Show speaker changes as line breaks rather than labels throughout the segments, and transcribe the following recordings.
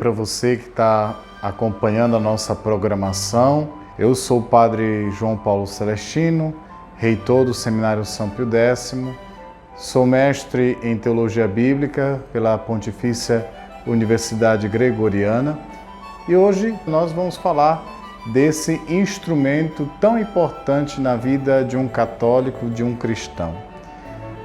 para você que está acompanhando a nossa programação. Eu sou o Padre João Paulo Celestino, reitor do Seminário São Pio X, sou mestre em Teologia Bíblica pela Pontifícia Universidade Gregoriana e hoje nós vamos falar desse instrumento tão importante na vida de um católico, de um cristão.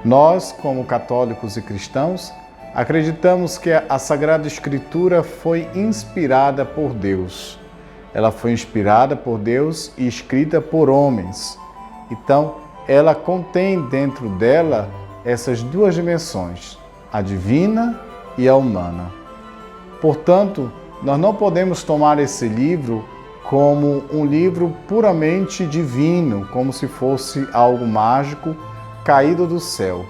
Nós, como católicos e cristãos, acreditamos que a Sagrada Escritura foi inspirada por Deus. Ela foi inspirada por Deus e escrita por homens. Então, ela contém dentro dela essas duas dimensões, a divina e a humana. Portanto, nós não podemos tomar esse livro como um livro puramente divino, como se fosse algo mágico caído do céu.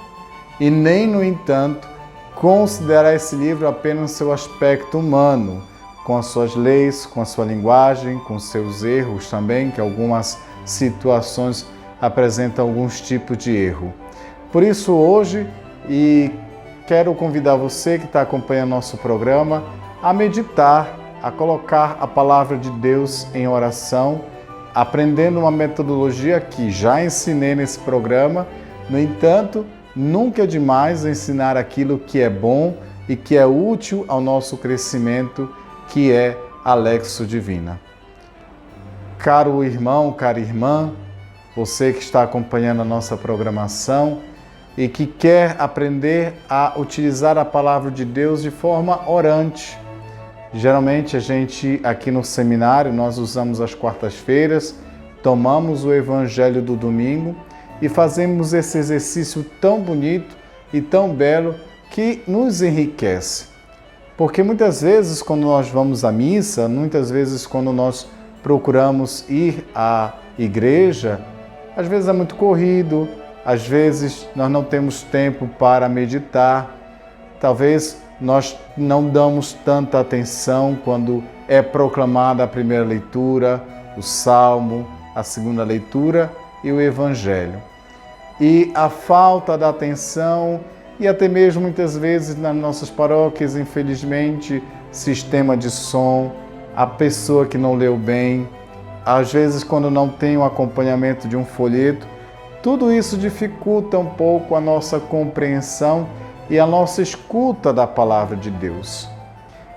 E nem, no entanto, considerar esse livro apenas seu aspecto humano, com as suas leis, com a sua linguagem, com seus erros também, que algumas situações apresentam alguns tipos de erro. Por isso, hoje, quero convidar você que está acompanhando nosso programa a meditar, a colocar a palavra de Deus em oração, aprendendo uma metodologia que já ensinei nesse programa. No entanto, nunca é demais ensinar aquilo que é bom e que é útil ao nosso crescimento, que é a Lexio Divina. Caro irmão, cara irmã, você que está acompanhando a nossa programação e que quer aprender a utilizar a palavra de Deus de forma orante. Geralmente a gente aqui no seminário, nós usamos as quartas-feiras, tomamos o Evangelho do domingo e fazemos esse exercício tão bonito e tão belo que nos enriquece. Porque muitas vezes quando nós vamos à missa, muitas vezes quando nós procuramos ir à igreja, às vezes é muito corrido, às vezes nós não temos tempo para meditar, talvez nós não damos tanta atenção quando é proclamada a primeira leitura, o salmo, a segunda leitura e o Evangelho. E a falta da atenção e até mesmo muitas vezes nas nossas paróquias, infelizmente, sistema de som, a pessoa que não leu bem, às vezes quando não tem o acompanhamento de um folheto, tudo isso dificulta um pouco a nossa compreensão e a nossa escuta da palavra de Deus.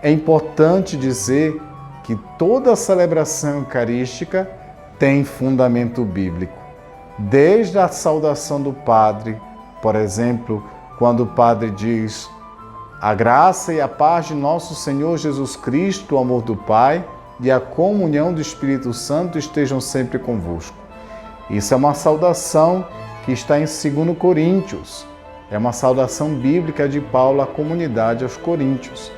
É importante dizer que toda celebração eucarística tem fundamento bíblico. Desde a saudação do padre, por exemplo, quando o padre diz: a graça e a paz de nosso Senhor Jesus Cristo, o amor do Pai e a comunhão do Espírito Santo estejam sempre convosco. Isso é uma saudação que está em 2 Coríntios. É uma saudação bíblica de Paulo à comunidade, aos coríntios.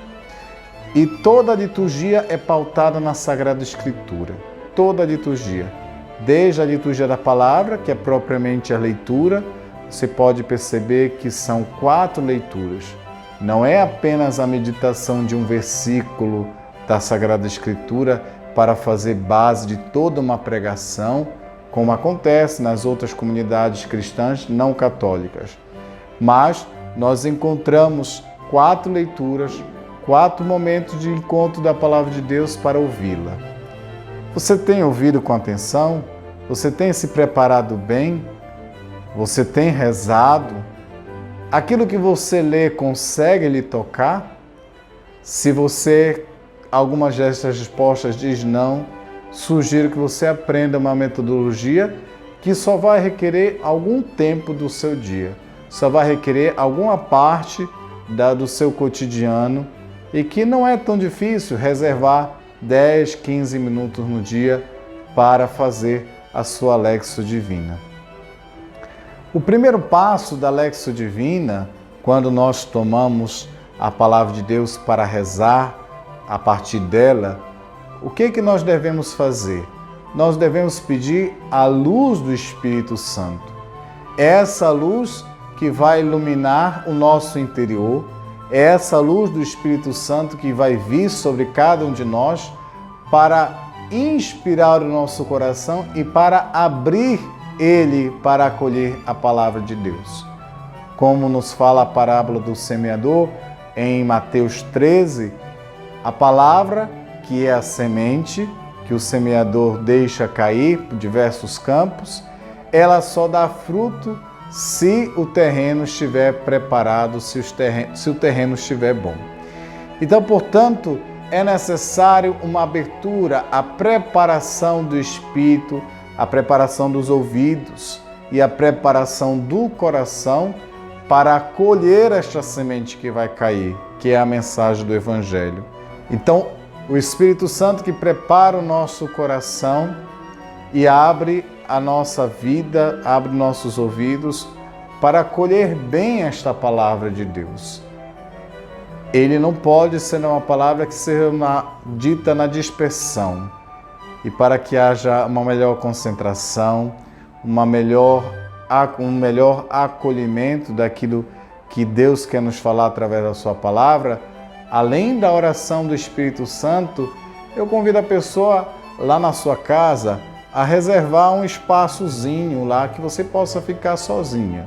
E toda a liturgia é pautada na Sagrada Escritura. Toda a liturgia. Desde a liturgia da palavra, que é propriamente a leitura, você pode perceber que são 4 leituras. Não é apenas a meditação de um versículo da Sagrada Escritura para fazer base de toda uma pregação, como acontece nas outras comunidades cristãs não católicas. Mas nós encontramos 4 leituras, 4 momentos de encontro da palavra de Deus para ouvi-la. Você tem ouvido com atenção? Você tem se preparado bem? Você tem rezado? Aquilo que você lê consegue lhe tocar? Se você, algumas dessas respostas diz não, sugiro que você aprenda uma metodologia que só vai requerer algum tempo do seu dia. Só vai requerer alguma parte do seu cotidiano e que não é tão difícil reservar 10, 15 minutos no dia para fazer a sua Lexio Divina. O primeiro passo da Lexio Divina, quando nós tomamos a palavra de Deus para rezar a partir dela, o que nós devemos fazer? Nós devemos pedir a luz do Espírito Santo. Essa luz que vai iluminar o nosso interior, é essa luz do Espírito Santo que vai vir sobre cada um de nós para inspirar o nosso coração e para abrir ele para acolher a palavra de Deus. Como nos fala a parábola do semeador em Mateus 13, A palavra, que é a semente que o semeador deixa cair por diversos campos, ela só dá fruto se o terreno estiver preparado, se o terreno estiver bom. Então, portanto, é necessário uma abertura, a preparação do espírito, a preparação dos ouvidos e a preparação do coração para acolher esta semente que vai cair, que é a mensagem do Evangelho. Então, o Espírito Santo que prepara o nosso coração e abre a nossa vida, abre nossos ouvidos para acolher bem esta palavra de Deus. Ele não pode ser uma palavra que seja dita na dispersão. E para que haja uma melhor concentração, um melhor acolhimento daquilo que Deus quer nos falar através da sua palavra, além da oração do Espírito Santo, eu convido a pessoa lá na sua casa a reservar um espaçozinho lá que você possa ficar sozinha,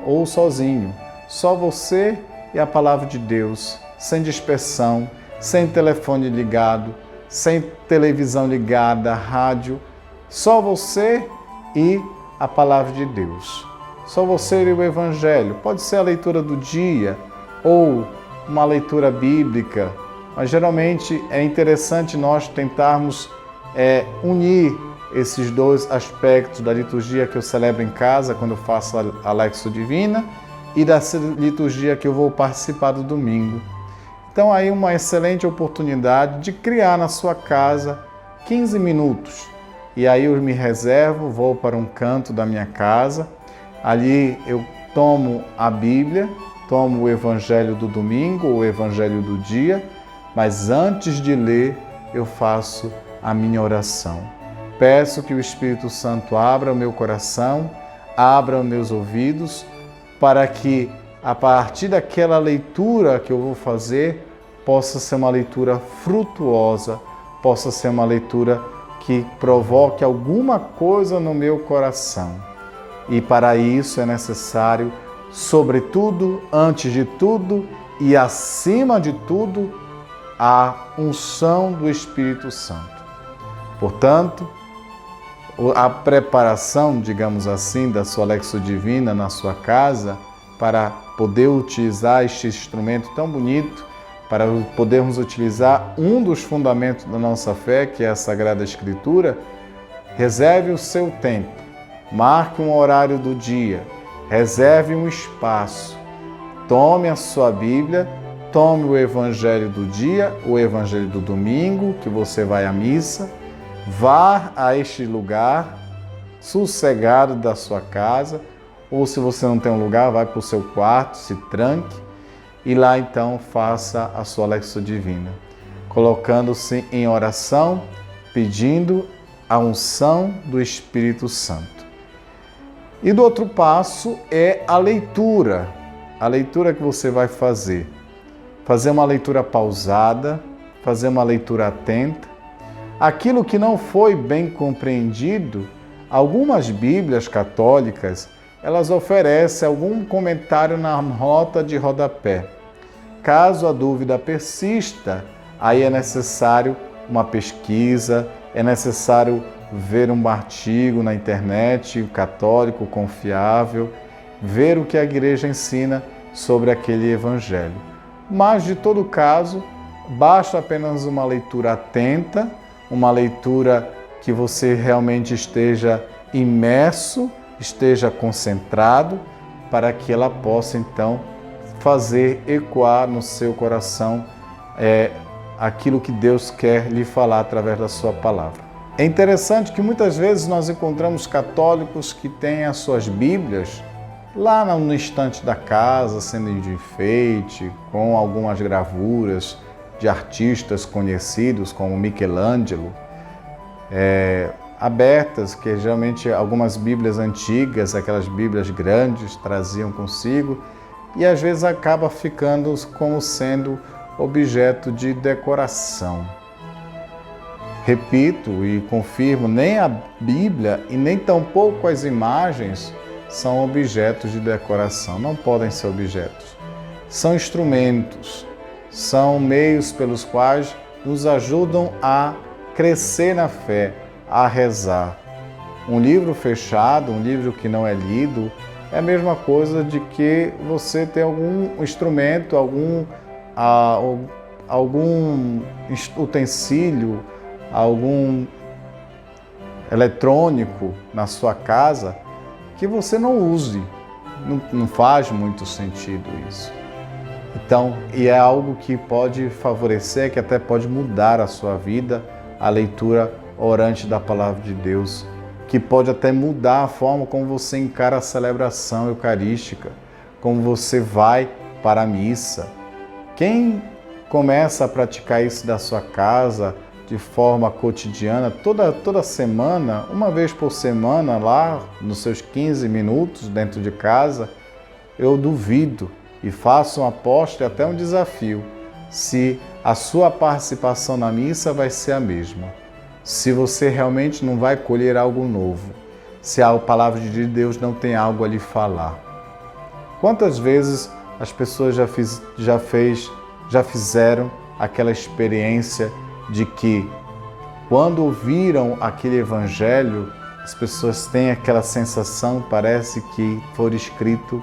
ou sozinho, só você e a palavra de Deus, sem dispersão, sem telefone ligado, sem televisão ligada, rádio, só você e a palavra de Deus. Só você e o Evangelho. Pode ser a leitura do dia ou uma leitura bíblica, mas geralmente é interessante nós tentarmos unir esses dois aspectos da liturgia que eu celebro em casa, quando eu faço a Lexio Divina, e da liturgia que eu vou participar do domingo. Então aí uma excelente oportunidade de criar na sua casa 15 minutos. E aí eu me reservo, vou para um canto da minha casa, ali eu tomo a Bíblia, tomo o Evangelho do domingo, o Evangelho do dia, mas antes de ler eu faço a minha oração. Peço que o Espírito Santo abra o meu coração, abra os meus ouvidos, para que, a partir daquela leitura que eu vou fazer, possa ser uma leitura frutuosa, possa ser uma leitura que provoque alguma coisa no meu coração. E para isso é necessário, sobretudo, antes de tudo e acima de tudo, a unção do Espírito Santo. Portanto, a preparação, digamos assim, da sua Lexio Divina na sua casa, para poder utilizar este instrumento tão bonito, para podermos utilizar um dos fundamentos da nossa fé, que é a Sagrada Escritura, reserve o seu tempo, marque um horário do dia, reserve um espaço, tome a sua Bíblia, tome o Evangelho do dia, o Evangelho do domingo, que você vai à missa, vá a este lugar sossegado da sua casa, ou se você não tem um lugar, vai para o seu quarto, se tranque e lá então faça a sua Lexio Divina, colocando-se em oração, pedindo a unção do Espírito Santo. E do outro passo é a leitura que você vai fazer. Fazer uma leitura pausada, fazer uma leitura atenta. Aquilo que não foi bem compreendido, algumas Bíblias católicas, elas oferecem algum comentário na nota de rodapé. Caso a dúvida persista, aí é necessário uma pesquisa, é necessário ver um artigo na internet, católico, confiável, ver o que a igreja ensina sobre aquele evangelho. Mas, de todo caso, basta apenas uma leitura atenta, uma leitura que você realmente esteja imerso, esteja concentrado, para que ela possa, então, fazer ecoar no seu coração aquilo que Deus quer lhe falar através da sua palavra. É interessante que muitas vezes nós encontramos católicos que têm as suas Bíblias lá no estante da casa, sendo de enfeite, com algumas gravuras de artistas conhecidos como Michelangelo, abertas, que geralmente algumas Bíblias antigas, aquelas Bíblias grandes, traziam consigo, e às vezes acaba ficando como sendo objeto de decoração. Repito e confirmo, nem a Bíblia e nem tampouco as imagens são objetos de decoração, não podem ser objetos. São instrumentos, são meios pelos quais nos ajudam a crescer na fé, a rezar. Um livro fechado, um livro que não é lido, é a mesma coisa de que você ter algum instrumento, algum utensílio, algum eletrônico na sua casa que você não use. Não faz muito sentido isso. Então, e é algo que pode favorecer, que até pode mudar a sua vida, a leitura orante da Palavra de Deus, que pode até mudar a forma como você encara a celebração eucarística, como você vai para a missa. Quem começa a praticar isso da sua casa de forma cotidiana, toda semana, uma vez por semana, lá nos seus 15 minutos dentro de casa, eu duvido e faço uma aposta e até um desafio se a sua participação na missa vai ser a mesma. Se você realmente não vai colher algo novo, se a palavra de Deus não tem algo a lhe falar. Quantas vezes as pessoas já fizeram aquela experiência de que, quando ouviram aquele evangelho, as pessoas têm aquela sensação, parece que foi escrito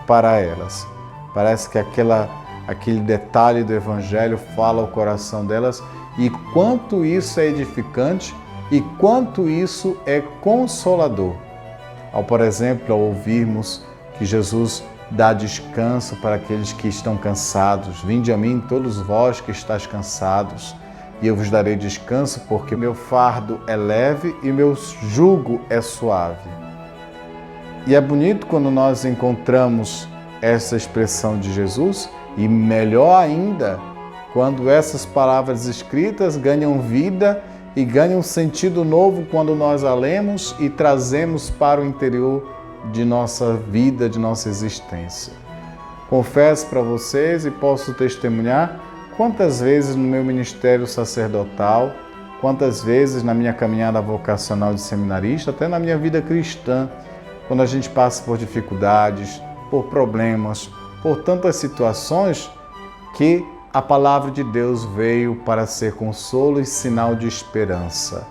para elas. Parece que aquele detalhe do evangelho fala ao coração delas, e quanto isso é edificante e quanto isso é consolador. Por exemplo, ao ouvirmos que Jesus dá descanso para aqueles que estão cansados. Vinde a mim, todos vós que estáis cansados, e eu vos darei descanso, porque meu fardo é leve e meu jugo é suave. E é bonito quando nós encontramos essa expressão de Jesus, e melhor ainda, quando essas palavras escritas ganham vida e ganham sentido novo quando nós a lemos e trazemos para o interior de nossa vida, de nossa existência. Confesso para vocês e posso testemunhar quantas vezes no meu ministério sacerdotal, quantas vezes na minha caminhada vocacional de seminarista, até na minha vida cristã, quando a gente passa por dificuldades, por problemas, por tantas situações, que a palavra de Deus veio para ser consolo e sinal de esperança.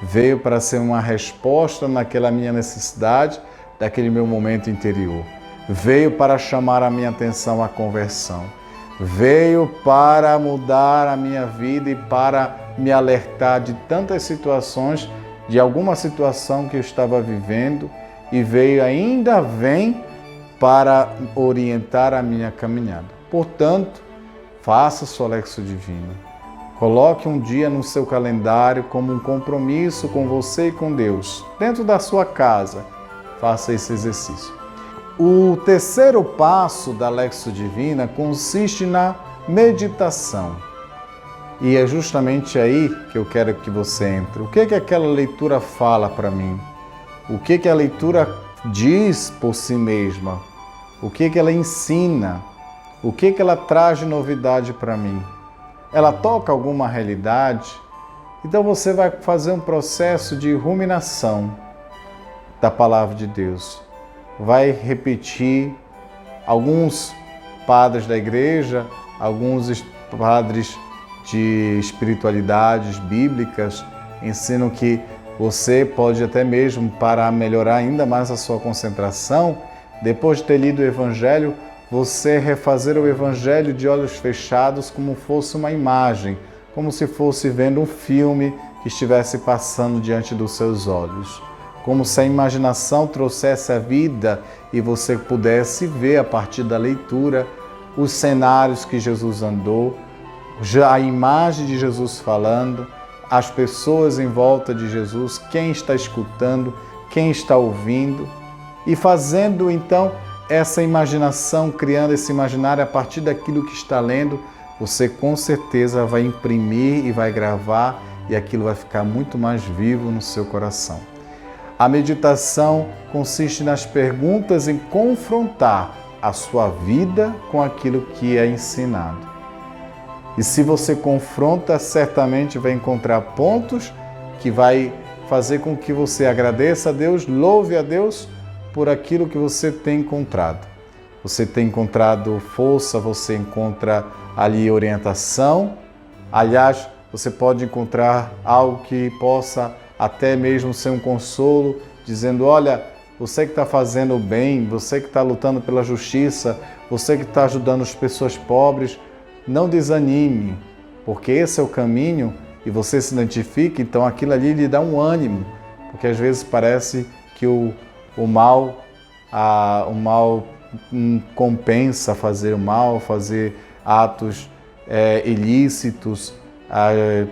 Veio para ser uma resposta naquela minha necessidade, daquele meu momento interior. Veio para chamar a minha atenção à conversão. Veio para mudar a minha vida e para me alertar de tantas situações, de alguma situação que eu estava vivendo, e ainda vem para orientar a minha caminhada. Portanto, faça sua Lexio Divina. Coloque um dia no seu calendário como um compromisso com você e com Deus. Dentro da sua casa, faça esse exercício. O terceiro passo da Lexio Divina consiste na meditação. E é justamente aí que eu quero que você entre. O que aquela leitura fala para mim? O que a leitura diz por si mesma? O que ela ensina? O que ela traz de novidade para mim? Ela toca alguma realidade? Então você vai fazer um processo de ruminação da Palavra de Deus. Vai repetir. Alguns padres da igreja, alguns padres de espiritualidades bíblicas ensinam que você pode até mesmo, para melhorar ainda mais a sua concentração, depois de ter lido o Evangelho, você refazer o Evangelho de olhos fechados como fosse uma imagem, como se fosse vendo um filme que estivesse passando diante dos seus olhos. Como se a imaginação trouxesse a vida e você pudesse ver a partir da leitura os cenários que Jesus andou, já a imagem de Jesus falando, as pessoas em volta de Jesus, quem está escutando, quem está ouvindo, e fazendo então essa imaginação, criando esse imaginário a partir daquilo que está lendo, você com certeza vai imprimir e vai gravar, e aquilo vai ficar muito mais vivo no seu coração. A meditação consiste nas perguntas, em confrontar a sua vida com aquilo que é ensinado. E se você confronta, certamente vai encontrar pontos que vai fazer com que você agradeça a Deus, louve a Deus por aquilo que você tem encontrado. você tem encontrado força, você encontra ali orientação. Aliás, você pode encontrar algo que possa até mesmo ser um consolo, dizendo, olha, você que está fazendo o bem, você que está lutando pela justiça, você que está ajudando as pessoas pobres, não desanime, porque esse é o caminho e você se identifica, então aquilo ali lhe dá um ânimo, porque às vezes parece que o mal compensa fazer o mal, fazer atos ilícitos,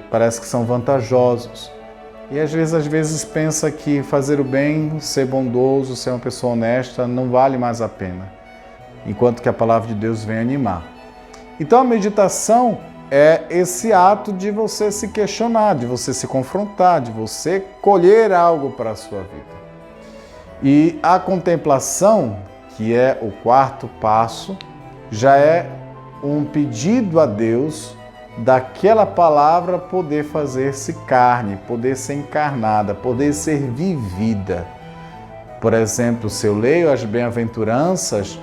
parece que são vantajosos. E às vezes pensa que fazer o bem, ser bondoso, ser uma pessoa honesta não vale mais a pena, enquanto que a palavra de Deus vem animar. Então a meditação é esse ato de você se questionar, de você se confrontar, de você colher algo para a sua vida. E a contemplação, que é o quarto passo, já é um pedido a Deus daquela palavra poder fazer-se carne, poder ser encarnada, poder ser vivida. Por exemplo, se eu leio as bem-aventuranças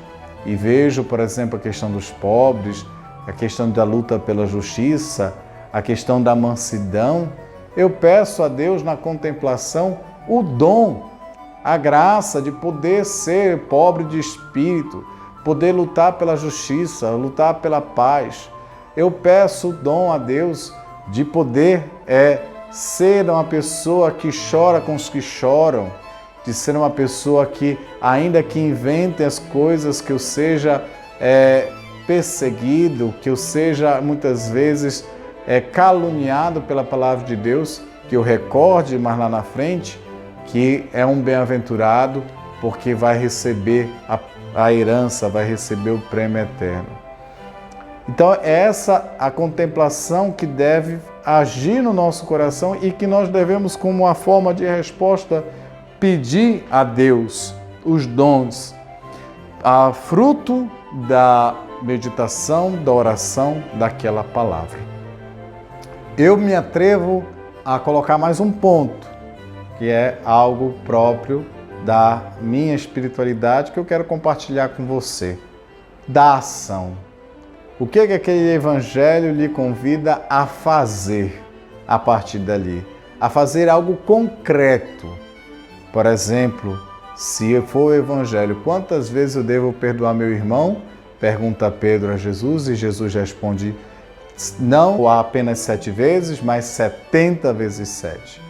e vejo, por exemplo, a questão dos pobres, a questão da luta pela justiça, a questão da mansidão, eu peço a Deus na contemplação o dom, a graça de poder ser pobre de espírito, poder lutar pela justiça, lutar pela paz. Eu peço o dom a Deus de poder ser uma pessoa que chora com os que choram, de ser uma pessoa que, ainda que invente as coisas, que eu seja perseguido, que eu seja muitas vezes caluniado pela palavra de Deus, que eu recorde mais lá na frente que é um bem-aventurado porque vai receber a herança, vai receber o prêmio eterno. Então, essa a contemplação que deve agir no nosso coração e que nós devemos, como uma forma de resposta, pedir a Deus os dons, a fruto da meditação, da oração daquela palavra. Eu me atrevo a colocar mais um ponto, que é algo próprio da minha espiritualidade que eu quero compartilhar com você, da ação. O que aquele evangelho lhe convida a fazer a partir dali? A fazer algo concreto. Por exemplo, se for o evangelho, quantas vezes eu devo perdoar meu irmão? Pergunta Pedro a Jesus e Jesus responde, não apenas 7 vezes, mas 70 vezes 7.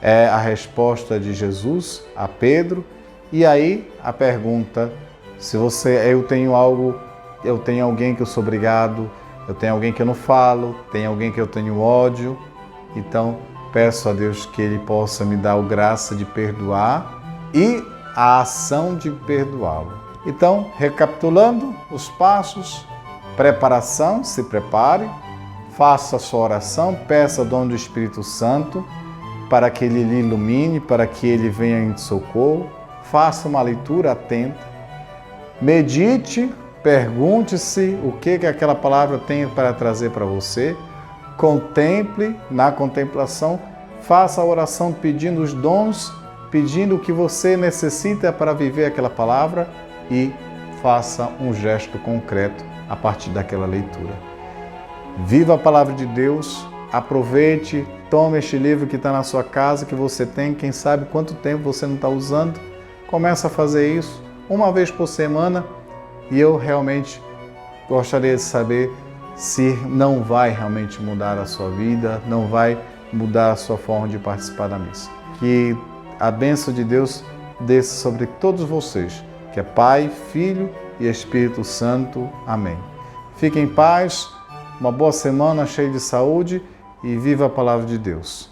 É a resposta de Jesus a Pedro. E aí a pergunta, se eu tenho alguém que eu sou obrigado, eu tenho alguém que eu não falo, tem alguém que eu tenho ódio, então peço a Deus que Ele possa me dar a graça de perdoar e a ação de perdoá-lo. Então, recapitulando os passos, preparação, se prepare, faça a sua oração, peça o dom do Espírito Santo para que Ele lhe ilumine, para que Ele venha em socorro, faça uma leitura atenta, medite, pergunte-se o que aquela palavra tem para trazer para você, contemple na contemplação, faça a oração pedindo os dons, pedindo o que você necessita para viver aquela palavra e faça um gesto concreto a partir daquela leitura. Viva a palavra de Deus, aproveite, tome este livro que está na sua casa, que você tem, quem sabe quanto tempo você não está usando, comece a fazer isso uma vez por semana e eu realmente gostaria de saber se não vai realmente mudar a sua vida, não vai mudar a sua forma de participar da missa. Que a bênção de Deus desça sobre todos vocês, que é Pai, Filho e Espírito Santo. Amém. Fiquem em paz, uma boa semana cheia de saúde e viva a palavra de Deus.